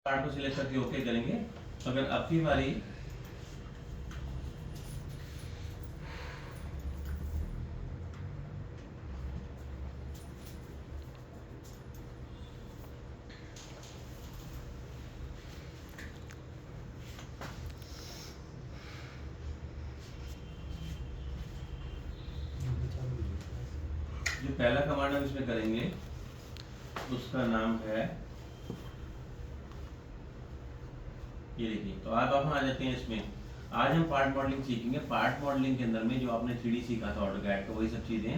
Part को select करके okay करेंगे। अगर आपकी बारी जो पहला कमांड हम इसमें करेंगे उसका नाम है, ये देखिए। तो आप आ जाते हैं इसमें। आज हम पार्ट मॉडलिंग सीखेंगे। पार्ट मॉडलिंग के अंदर में जो आपने 3D सीखा था ऑटोकैड का, वही सब चीजें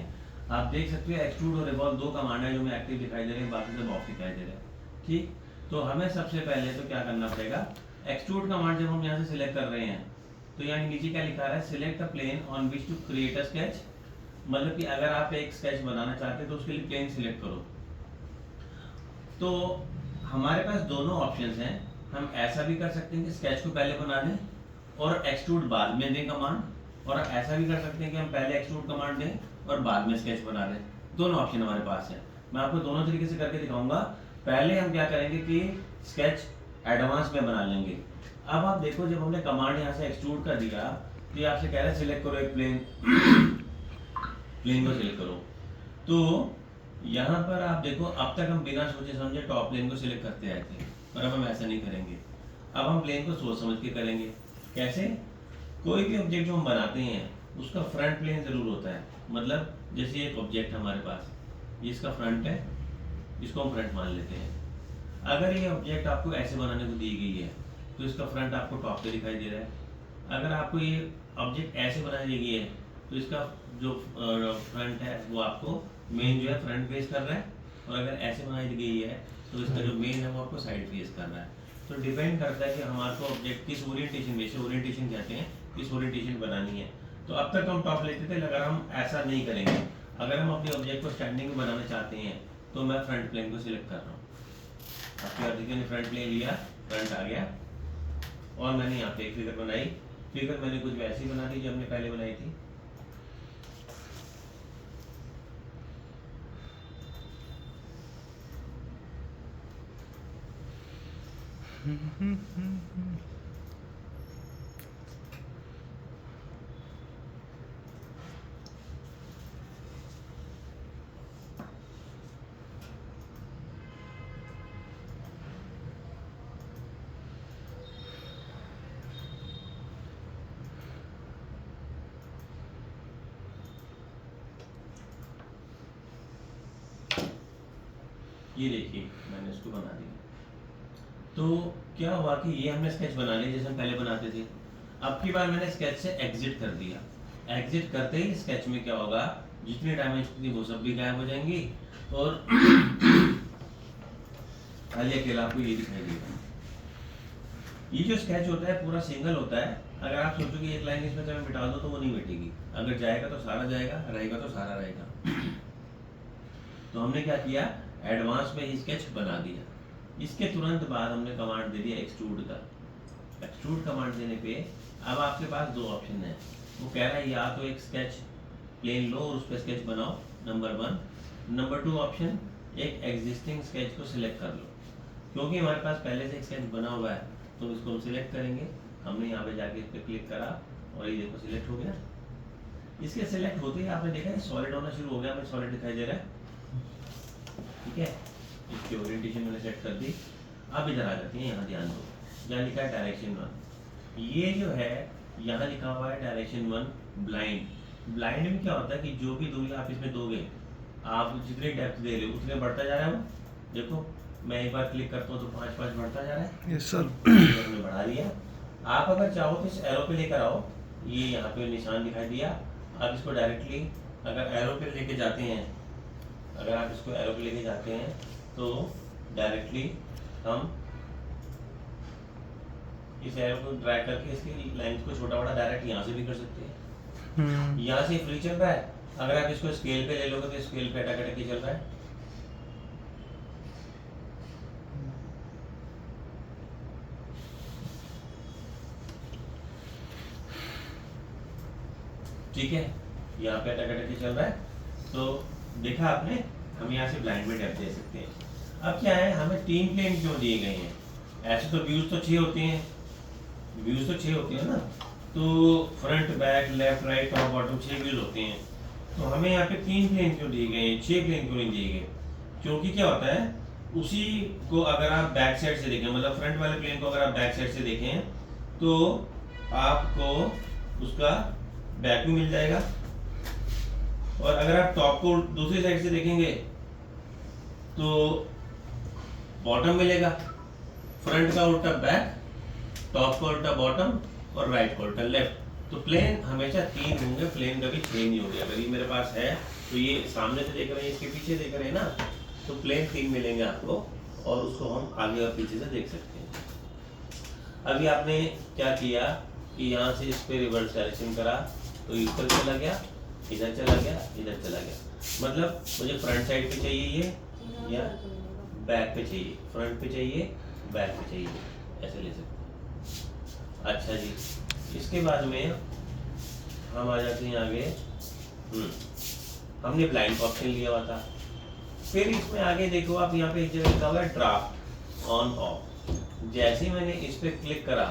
आप देख सकते हो। एक्सट्रूड और रिवॉल्व दो कमांड है जो में एक्टिव दिखाई दे रहे हैं, बाकी सब ऑफ दिखाई दे रहे हैं। ठीक, तो हमें सबसे पहले तो क्या करना पड़ेगा, एक्सट्रूड कमांड जब हम यहाँ से सिलेक्ट कर रहे हैं तो यहाँ नीचे क्या लिखा है, select a plane on which to create a sketch. मतलब कि अगर आप एक स्केच बनाना चाहते हैं तो उसके लिए प्लेन सिलेक्ट करो। तो हमारे पास दोनों ऑप्शंस हैं। हम ऐसा भी कर सकते हैं कि स्केच को पहले बना दें और एक्सट्रूड बाद में दें कमांड, और ऐसा भी कर सकते हैं कि हम पहले एक्सट्रूड कमांड दें और बाद में स्केच बना दें। दोनों ऑप्शन हमारे पास है। मैं आपको दोनों तरीके से करके दिखाऊंगा। पहले हम क्या करेंगे कि स्केच एडवांस में बना लेंगे। अब आप देखो, जब हमने कमांड यहाँ से एक्सट्रूड कर दिया तो ये आपसे कह रहा है सिलेक्ट करो एक प्लेन, प्लेन को सिलेक्ट करो। तो यहाँ पर आप देखो, अब तक हम बिना सोचे समझे टॉप प्लेन को सिलेक्ट करते आए थे, पर अब हम ऐसा नहीं करेंगे। अब हम प्लेन को सोच समझ के करेंगे। कैसे? कोई भी ऑब्जेक्ट जो हम बनाते हैं उसका फ्रंट प्लेन जरूर होता है। मतलब जैसे एक ऑब्जेक्ट हमारे पास, ये इसका फ्रंट है, इसको हम फ्रंट मान लेते हैं। अगर ये ऑब्जेक्ट आपको ऐसे बनाने को दी गई है तो इसका फ्रंट आपको टॉप पे दिखाई दे रहा है। अगर आपको ये ऑब्जेक्ट ऐसे बनाई दी गई है तो इसका जो फ्रंट है वो आपको मेन जो है फ्रंट फेस कर रहा है, और अगर ऐसे बनाई गई है तो इसका जो मेन है वो आपको साइड फेस कर रहा है। तो डिपेंड करता है कि हमारे को ऑब्जेक्ट किस ओरिएंटेशन में, से ओरिएंटेशन कहते हैं, किस ओरिएंटेशन बनानी है। तो अब तक हम टॉप लेते थे, अगर हम ऐसा नहीं करेंगे, अगर हम अपने ऑब्जेक्ट को स्टैंडिंग में बनाना चाहते हैं तो मैं फ्रंट प्लेन को सिलेक्ट कर रहा हूँ। आपके अर्जिका ने फ्रंट प्लेन लिया, फ्रंट आ गया, और मैंने यहाँ पे एक फिगर बनाई। फिगर मैंने कुछ वैसी बना दी जो हमने पहले बनाई थी। ये देखिए मैंने इसको बना दिया। तो क्या हुआ कि ये हमने स्केच बना लिया जैसे हम पहले बनाते थे। अब की बार मैंने स्केच से एग्जिट कर दिया। एग्जिट करते ही स्केच में क्या होगा, जितनी डायमेंशन थी वो सब भी गायब हो जाएंगी, और खाली अकेला आपको ये दिखाई देगा। ये जो स्केच होता है पूरा सिंगल होता है। अगर आप सोचो कि एक लाइन इसमें से मैं मिटा दो तो वो नहीं मिटेगी। अगर जाएगा तो सारा जाएगा, रहेगा तो सारा रहेगा। तो हमने क्या किया, एडवांस में ही स्केच बना दिया। इसके तुरंत बाद हमने कमांड दे दिया एक्सट्रूड का। एक्सट्रूड कमांड देने पे अब आपके पास दो ऑप्शन है। वो कह रहा है या तो एक स्केच प्लेन लो और उस पर स्केच बनाओ, नंबर 1। नंबर 2 ऑप्शन, एक एग्जिस्टिंग स्केच को सिलेक्ट कर लो। क्योंकि हमारे पास पहले से एक स्केच बना हुआ है तो इसको हम सिलेक्ट करेंगे। हमने यहाँ पे जाके इस पर क्लिक करा और ये देखो सिलेक्ट हो गया। इसके सिलेक्ट होते ही आपने देखा सॉलिड होना शुरू हो गया, हमें सॉलिड दिखाई दे रहा है। ठीक है, इसकी ओरिएंटेशन मैंने सेट कर दी। अब इधर आ जाती है, यहाँ ध्यान दो, जहाँ लिखा है डायरेक्शन 1। ये जो है यहाँ लिखा हुआ है डायरेक्शन 1 ब्लाइंड। ब्लाइंड में क्या होता है कि जो भी दूरी आप इसमें दोगे, आप जितने डेप्थ दे रहे हो उतने बढ़ता जा रहा है वो। देखो मैं एक बार क्लिक करता हूँ तो 5-5 बढ़ता जा रहा है। यस सर, हमने बढ़ा लिया। आप अगर चाहो तो इस एरो पे लेकर आओ, ये यहाँ पे निशान दिखाई दिया। आप इसको डायरेक्टली अगर एरो पे लेके जाते हैं, अगर आप इसको एरो पे लेके जाते हैं तो डायरेक्टली हम इस एरो को ड्रैग करके इसकी लेंथ को छोटा बड़ा डायरेक्ट यहाँ से भी कर सकते हैं। यहाँ से फ्री चल रहा है। अगर आप इसको स्केल पे ले लोगे तो स्केल पे अटक अटक के चल रहा है। ठीक है, यहाँ पे अटक अटक के चल रहा है। तो देखा आपने, हम यहाँ से ब्लाइंड में डेप्थ दे सकते हैं। अब क्या है, हमें 3 प्लेन क्यों दिए गए हैं? ऐसे तो व्यूज तो 6 होती हैं, व्यूज तो 6 होती है ना, तो front back left right top bottom 6 views होते हैं। तो हमें यहाँ पे 3 प्लेन क्यों दिए गए हैं, 6 प्लेन क्यों नहीं दिए गए? क्योंकि क्या होता है, उसी को अगर आप बैक साइड से देखें, मतलब फ्रंट वाले प्लेन को अगर आप बैक साइड से देखें तो आपको उसका बैक भी मिल जाएगा, और अगर आप टॉप को दूसरी साइड से देखेंगे तो बॉटम मिलेगा। फ्रंट का उल्टा बैक, टॉप का उल्टा बॉटम, और राइट का उल्टा लेफ्ट। तो प्लेन हमेशा 3 होंगे, प्लेन कभी 6 नहीं होंगे। अगर ये मेरे पास है तो ये सामने से देख रहे हैं, इसके पीछे देख रहे हैं ना, तो प्लेन 3 मिलेंगे आपको, और उसको हम आगे और पीछे से देख सकते हैं। अभी आपने क्या किया कि यहाँ से इस पे रिवर्स डायरेक्शन करा, तो इधर चला गया, इधर चला गया, इधर चला गया। मतलब मुझे फ्रंट साइड पे चाहिए ये, या बैक पे चाहिए, फ्रंट पे चाहिए, बैक पे चाहिए, ऐसे ले सकते हैं। अच्छा जी, इसके बाद में हम आ जाते हैं आगे। हमने ब्लाइंड ऑप्शन लिया हुआ था, फिर इसमें आगे देखो आप, यहाँ पे एक जगह लिखा हुआ है ड्राफ्ट ऑन ऑफ। जैसे ही मैंने इस पे क्लिक करा,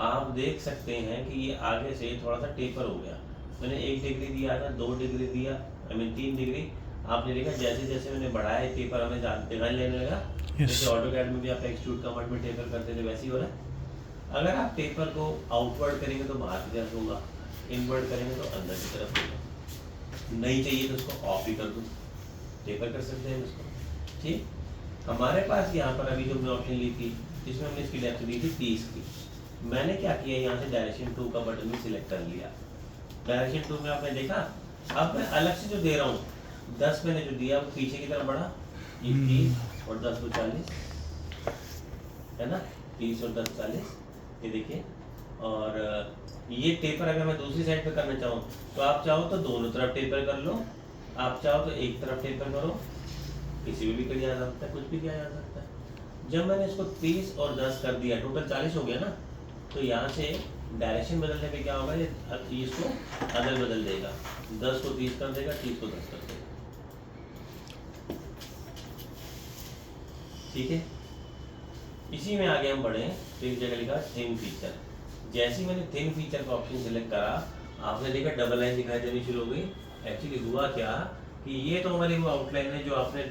आप देख सकते हैं कि ये आगे से थोड़ा सा टेपर हो गया। मैंने 1 डिग्री दिया था, 2 डिग्री दिया, 3 डिग्री। आपने देखा जैसे जैसे मैंने बढ़ाया टेपर हमें दिखाई लेने लगा। जैसे ऑटोकैड में भी आप एक्सट्रूड कमांड में टेपर करते थे, वैसे ही हो रहा है। अगर आप टेपर को आउटवर्ड करेंगे तो बाहर की तरफ होगा, इनवर्ड करेंगे तो अंदर की तरफ होगा। नहीं चाहिए तो उसको ऑफ ही कर दो, टेपर कर सकते हैं इसको। ठीक, हमारे पास यहाँ पर अभी जो हमने ऑप्शन ली थी, इसमें हमने इसकी डेप्थ दी थी 30 की। मैंने क्या किया, यहाँ से डायरेक्शन 2 का बटन भी सिलेक्ट कर लिया। डायरेक्शन 2 में आपने देखा, अब मैं अलग से जो दे रहा हूँ, 10 मैंने जो दिया वो पीछे की तरफ बढ़ा, ये 30 और 10 को 40 है ना, 30 और 10 40, ये देखिए। और ये टेपर अगर मैं दूसरी साइड पे करना चाहूँ तो आप चाहो तो दोनों तरफ टेपर कर लो, आप चाहो तो एक तरफ टेपर करो, किसी में भी किया जा सकता है, कुछ भी किया जा सकता है। जब मैंने इसको 30 और 10 कर दिया, टोटल 40 हो गया ना, तो यहाँ से डायरेक्शन बदलने पे क्या होगा, ये 30 को अदल बदल देगा, 10 को 30 कर देगा, 30 को 10 कर देगा। ठीक है, इसी में आगे हम बढ़े तो एक जगह लिखा थिन फीचर। जैसे ही मैंने थिन फीचर का ऑप्शन सिलेक्ट करा, आपने देखा डबल लाइन दिखाई देनी शुरू हो गई। एक्चुअली हुआ क्या कि ये तो हमारी वो आउटलाइन है जो आपने